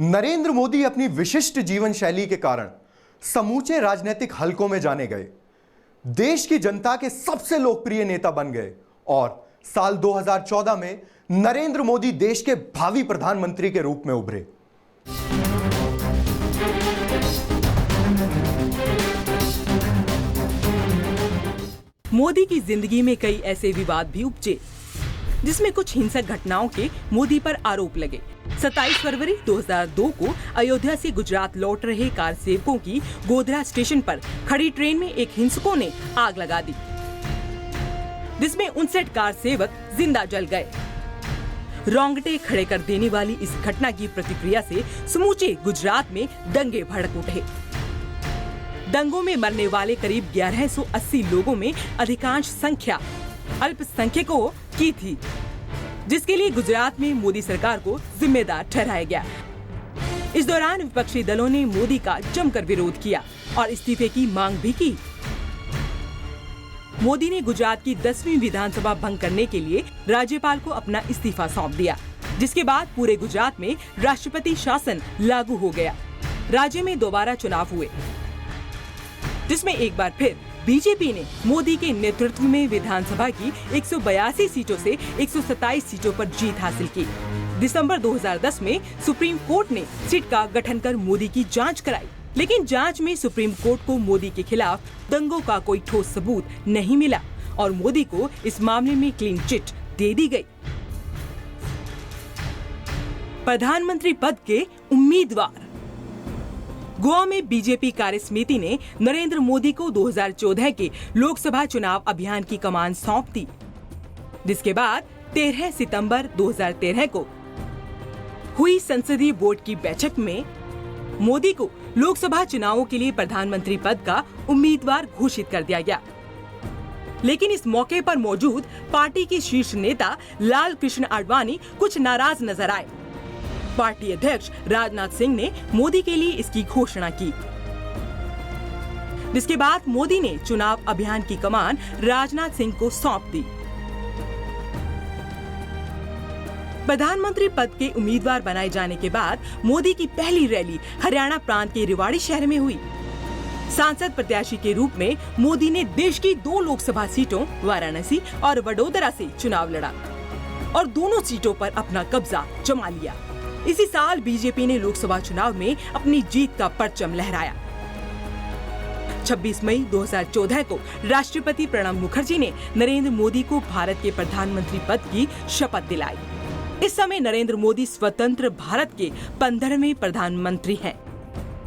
नरेंद्र मोदी अपनी विशिष्ट जीवन शैली के कारण समूचे राजनीतिक हलकों में जाने गए, देश की जनता के सबसे लोकप्रिय नेता बन गए और साल 2014 में नरेंद्र मोदी देश के भावी प्रधानमंत्री के रूप में उभरे। मोदी की जिंदगी में कई ऐसे विवाद भी उपजे जिसमें कुछ हिंसक घटनाओं के मोदी पर आरोप लगे। 27 फरवरी 2002 को अयोध्या से गुजरात लौट रहे कार सेवकों की गोधरा स्टेशन पर खड़ी ट्रेन में एक हिंसकों ने आग लगा दी, जिसमें 59 कार सेवक जिंदा जल गए। रोंगटे खड़े कर देने वाली इस घटना की प्रतिक्रिया से समूचे गुजरात में दंगे भड़क उठे। दंगों में मरने वाले करीब 1180 लोगों में अधिकांश संख्या अल्पसंख्यकों की थी, जिसके लिए गुजरात में मोदी सरकार को जिम्मेदार ठहराया गया। इस दौरान विपक्षी दलों ने मोदी का जमकर विरोध किया और इस्तीफे की मांग भी की। मोदी ने गुजरात की 10वीं विधानसभा भंग करने के लिए राज्यपाल को अपना इस्तीफा सौंप दिया, जिसके बाद पूरे गुजरात में राष्ट्रपति शासन लागू हो गया। राज्य में दोबारा चुनाव हुए, जिसमें एक बार फिर बीजेपी ने मोदी के नेतृत्व में विधानसभा की 182 सीटों से 127 सीटों पर जीत हासिल की। दिसंबर 2010 में सुप्रीम कोर्ट ने सिट का गठन कर मोदी की जांच कराई, लेकिन जांच में सुप्रीम कोर्ट को मोदी के खिलाफ दंगों का कोई ठोस सबूत नहीं मिला और मोदी को इस मामले में क्लीन चिट दे दी गई। प्रधानमंत्री पद के उम्मीदवार। गोवा में बीजेपी कार्य समिति ने नरेंद्र मोदी को 2014 के लोकसभा चुनाव अभियान की कमान सौंप दी, जिसके बाद 13 सितंबर 2013 को हुई संसदीय बोर्ड की बैठक में मोदी को लोकसभा चुनावों के लिए प्रधानमंत्री पद का उम्मीदवार घोषित कर दिया गया। लेकिन इस मौके पर मौजूद पार्टी के शीर्ष नेता लाल कृष्ण आडवाणी कुछ नाराज नजर आए। पार्टी अध्यक्ष राजनाथ सिंह ने मोदी के लिए इसकी घोषणा की, जिसके बाद मोदी ने चुनाव अभियान की कमान राजनाथ सिंह को सौंप दी। प्रधानमंत्री पद के उम्मीदवार बनाए जाने के बाद मोदी की पहली रैली हरियाणा प्रांत के रेवाड़ी शहर में हुई। सांसद प्रत्याशी के रूप में मोदी ने देश की 2 लोकसभा सीटों वाराणसी और वडोदरा से चुनाव लड़ा और दोनों सीटों पर अपना कब्जा जमा लिया। इसी साल बीजेपी ने लोकसभा चुनाव में अपनी जीत का परचम लहराया। 26 मई 2014 को राष्ट्रपति प्रणब मुखर्जी ने नरेंद्र मोदी को भारत के प्रधानमंत्री पद की शपथ दिलाई। इस समय नरेंद्र मोदी स्वतंत्र भारत के 15वें प्रधानमंत्री हैं।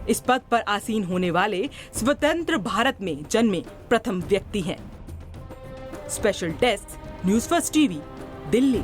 इस पद पर आसीन होने वाले स्वतंत्र भारत में जन्मे प्रथम व्यक्ति हैं। Special desk, news first TV, Delhi.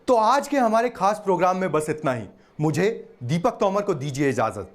तो आज के हमारे खास प्रोग्राम में बस इतना ही। मुझे दीपक तोमर को दीजिए इजाजत।